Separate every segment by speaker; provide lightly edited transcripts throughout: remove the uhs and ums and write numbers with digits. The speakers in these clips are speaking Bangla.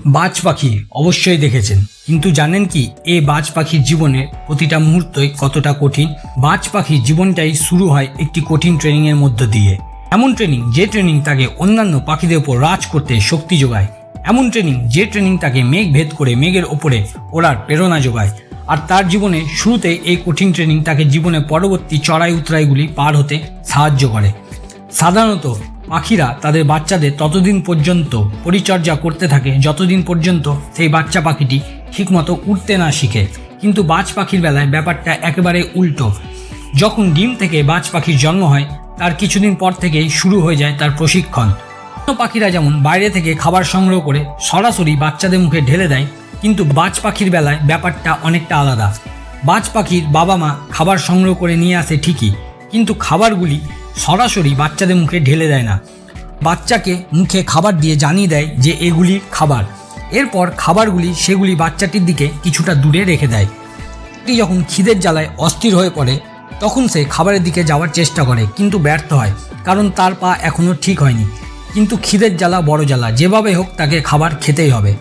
Speaker 1: বাজ পাখি অবশ্যই দেখেছেন, কিন্তু জানেন কি এই বাজ পাখির জীবনের প্রতিটা মুহূর্তই কতটা কঠিন। বাজ পাখির জীবনটাই শুরু হয় একটি কঠিন ট্রেনিংয়ের মধ্য দিয়ে। এমন ট্রেনিং যে ট্রেনিং তাকে অন্যান্য পাখিদের উপর রাজ করতে শক্তি যোগায়। এমন ট্রেনিং যে ট্রেনিং তাকে মেঘ ভেদ করে মেঘের ওপরে ওড়ার প্রেরণা যোগায়। আর তার জীবনে শুরুতে এই কঠিন ট্রেনিং তাকে জীবনে পরবর্তী চড়াই উতরাইগুলি পার হতে সাহায্য করে। সাধারণত পাখিরা তাদের বাচ্চাদের ততদিন পর্যন্ত পরিচর্যা করতে থাকে যতদিন পর্যন্ত সেই বাচ্চা পাখিটি ঠিকমতো উঠতে না শিখে, কিন্তু বাজ পাখির বেলায় ব্যাপারটা একেবারে উল্টো। যখন ডিম থেকে বাজ পাখির জন্ম হয় তার কিছুদিন পর থেকেই শুরু হয়ে যায় তার প্রশিক্ষণ। অন্য পাখিরা যেমন বাইরে থেকে খাবার সংগ্রহ করে সরাসরি বাচ্চাদের মুখে ঢেলে দেয়, কিন্তু বাজ পাখির বেলায় ব্যাপারটা অনেকটা আলাদা। বাজ পাখির বাবা মা খাবার সংগ্রহ করে নিয়ে আসে ঠিকই, কিন্তু খাবারগুলি সরাসরি বাচ্চাদের মুখে ঢেলে দেয় না। বাচ্চাকে মুখে খাবার দিয়ে জানিয়ে দেয় যে এগুলি খাবার। এরপর খাবারগুলি সেগুলি বাচ্চাটির দিকে কিছুটা দূরে রেখে দেয়। এটি যখন খিদের জ্বালায় অস্থির হয়ে পড়ে তখন সে খাবারের দিকে যাওয়ার চেষ্টা করে, কিন্তু ব্যর্থ হয়, কারণ তার পা এখনও ঠিক হয়নি। কিন্তু খিদের জ্বালা বড় জ্বালা, যেভাবে হোক তাকে খাবার খেতেই হবে।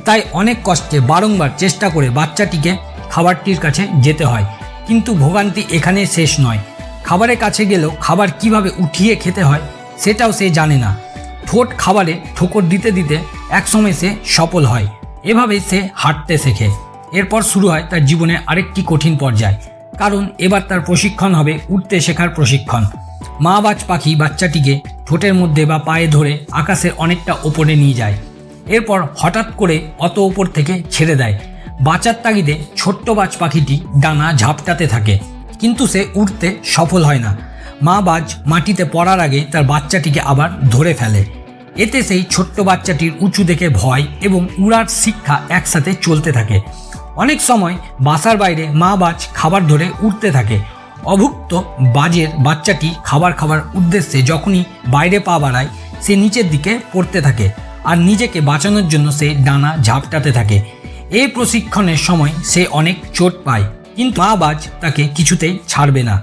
Speaker 1: তাই অনেক কষ্টে বারংবার চেষ্টা করে বাচ্চাটিকে খাবারটির কাছে যেতে হয়। কিন্তু ভোগান্তি এখানে শেষ নয়। খাবারের কাছে গেলেও খাবার কিভাবে উঠিয়ে খেতে হয় সেটাও সে জানে না। ঠোঁট খাবারে ঠোকর দিতে দিতে একসময় সে সফল হয়। এভাবে সে হাঁটতে শেখে। এরপর শুরু হয় তার জীবনে আরেকটি কঠিন পর্যায়, কারণ এবার তার প্রশিক্ষণ হবে উঠতে শেখার প্রশিক্ষণ। মা বাজ পাখি বাচ্চাটিকে ঠোঁটের মধ্যে বা পায়ে ধরে আকাশের অনেকটা ওপরে নিয়ে যায়। এরপর হঠাৎ করে অত ওপর থেকে ছেড়ে দেয়। বাঁচার তাগিদে ছোট্ট বাজ পাখিটি ডানা ঝাপটাতে থাকে, কিন্তু সে উঠতে সফল হয় না। মা বাজ মাটিতে পড়ার আগে তার বাচ্চাটিকে আবার ধরে ফেলে। এতে সেই ছোট্ট বাচ্চাটির উঁচু দেখে ভয় এবং উড়ার শিক্ষা একসাথে চলতে থাকে। অনেক সময় বাসার বাইরে মা বাজ খাবার ধরে উঠতে থাকে। অভুক্ত বাজের বাচ্চাটি খাবার খাবার উদ্দেশ্যে যখনই বাইরে পা বাড়ায় সে নিচের দিকে পড়তে থাকে, আর নিজেকে বাঁচানোর জন্য সে ডানা ঝাপটাতে থাকে। এই প্রশিক্ষণের সময় সে অনেক চোট পায়, কিন্তু মা বাজ তাকে কিছুতেই ছাড়বে না।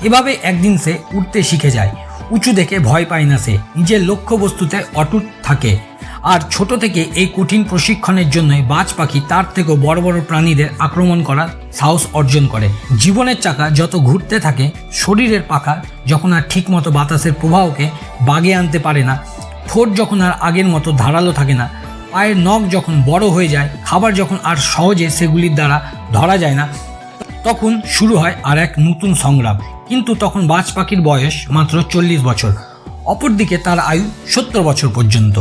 Speaker 1: এভাবে একদিন সে উঠতে শিখে যায়। উঁচু দেখে ভয় পায় না, সে নিজের লক্ষ্যবস্তুতে অটুট থাকে। আর ছোট থেকে এই কঠিন প্রশিক্ষণের জন্যই বাজ পাখি তার থেকেও বড় বড় প্রাণীদের আক্রমণ করার সাহস অর্জন করে। জীবনের চাকা যত ঘুরতে থাকে, শরীরের পাখা যখন আর ঠিকমতো বাতাসের প্রবাহকে বাগে আনতে পারে না, ঠোঁট যখন আর আগের মতো ধারালো থাকে না, পায়ের নখ যখন বড় হয়ে যায়, খাবার যখন আর সহজে সেগুলির দ্বারা ধরা যায় না, তখন শুরু হয় আর এক নতুন সংগ্রাম। কিন্তু তখন বাজ পাখির বয়স মাত্র 40 বছর, অপরদিকে তার আয়ু 70 বছর পর্যন্ত।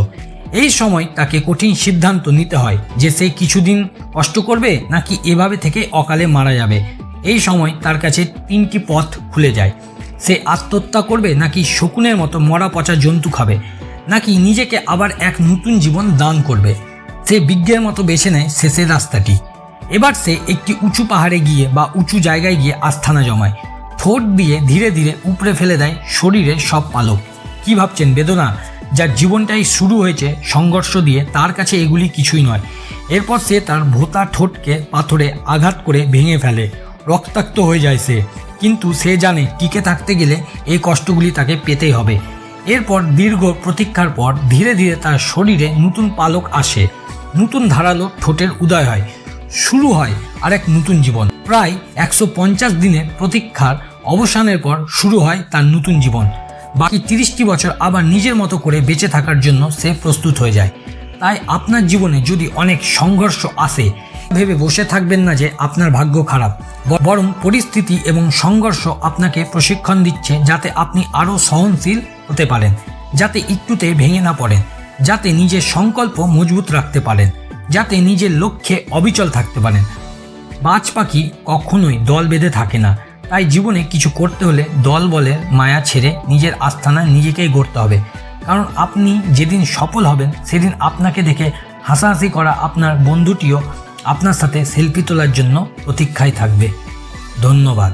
Speaker 1: এই সময় তাকে কঠিন সিদ্ধান্ত নিতে হয় যে সে কিছুদিন কষ্ট করবে নাকি এভাবে থেকে অকালে মারা যাবে। এই সময় তার কাছে 3টি পথ খুলে যায়। সে আত্মহত্যা করবে, নাকি শকুনের মতো মরা পচা জন্তু খাবে, নাকি নিজেকে আবার এক নতুন জীবন দান করবে। সে বিজ্ঞের মতো বেছে নেয় শেষের রাস্তাটি। এবার সে একটি উঁচু পাহাড়ে গিয়ে বা উঁচু জায়গায় গিয়ে আস্থানা জমায়। ঠোঁট দিয়ে ধীরে ধীরে উপড়ে ফেলে দেয় শরীরের সব পালক। কি ভাবছেন বেদনা? যার জীবনটাই শুরু হয়েছে সংঘর্ষ দিয়ে, তার কাছে এগুলি কিছুই নয়। এরপর সে তার ভোঁতা ঠোঁটকে পাথরে আঘাত করে ভেঙে ফেলে। রক্তাক্ত হয়ে যায় সে, কিন্তু সে জানে টিকে থাকতে গেলে এই কষ্টগুলি তাকে পেতেই হবে। এরপর দীর্ঘ প্রতীক্ষার পর ধীরে ধীরে তার শরীরে নতুন পালক আসে, নতুন ধারালো ঠোঁটের উদয় হয়। শুরু হয় আরেক নতুন জীবন। প্রায় 150 দিনের প্রতীক্ষার অবসানের পর শুরু হয় তার নতুন জীবন। বাকি 30টি বছর আবার নিজের মতো করে বেঁচে থাকার জন্য সে প্রস্তুত হয়ে যায়। তাই আপনার জীবনে যদি অনেক সংঘর্ষ আসে, ভেবে বসে থাকবেন না যে আপনার ভাগ্য খারাপ, বরং পরিস্থিতি এবং সংঘর্ষ আপনাকে প্রশিক্ষণ দিচ্ছে যাতে আপনি আরও সহনশীল হতে পারেন, যাতে একটুতে ভেঙে না পড়েন, যাতে নিজের সংকল্প মজবুত রাখতে পারেন, যাতে নিজের লক্ষ্যে অবিচল থাকতে পারেন। বাজ পাখি কখনোই দল বেঁধে থাকে না। তাই জীবনে কিছু করতে হলে দল বলের মায়া ছেড়ে নিজের আস্থানা নিজেকেই গড়তে হবে। কারণ আপনি যেদিন সফল হবেন সেদিন আপনাকে দেখে হাসাহাসি করা আপনার বন্ধুটিও আপনার সাথে সেলফি তোলার জন্য প্রতীক্ষায় থাকবে। ধন্যবাদ।